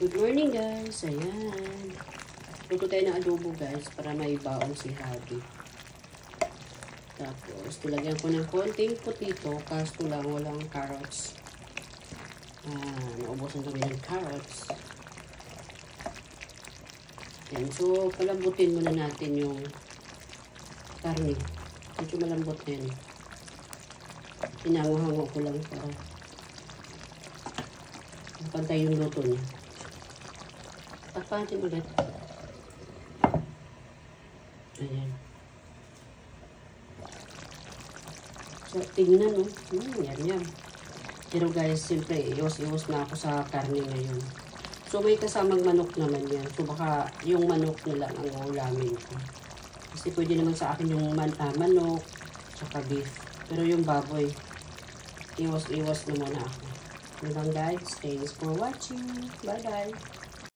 Good morning guys, ayan. Luto tayo ng adobo guys para may baon si Habi. Tapos, nilagyan ko ng konting potito, kaso lang walang carrots. Naubusan kami ng carrots. Ayan, so palambutin muna natin yung karne. Medyo malambot na yun. Hinango-hango ko lang para pantay yung luto niya. Takpan natin ulit. Ayan. So, tingnan no. Yan. Pero guys, siyempre, iwas na ako sa karne ngayon. So, may kasamang manok naman yan. So, baka yung manok na lang ang ulamin ko. Kasi pwede naman sa akin yung manok, tsaka beef. Pero yung baboy, iwas na muna ako. Ano lang guys, thanks for watching. Bye-bye.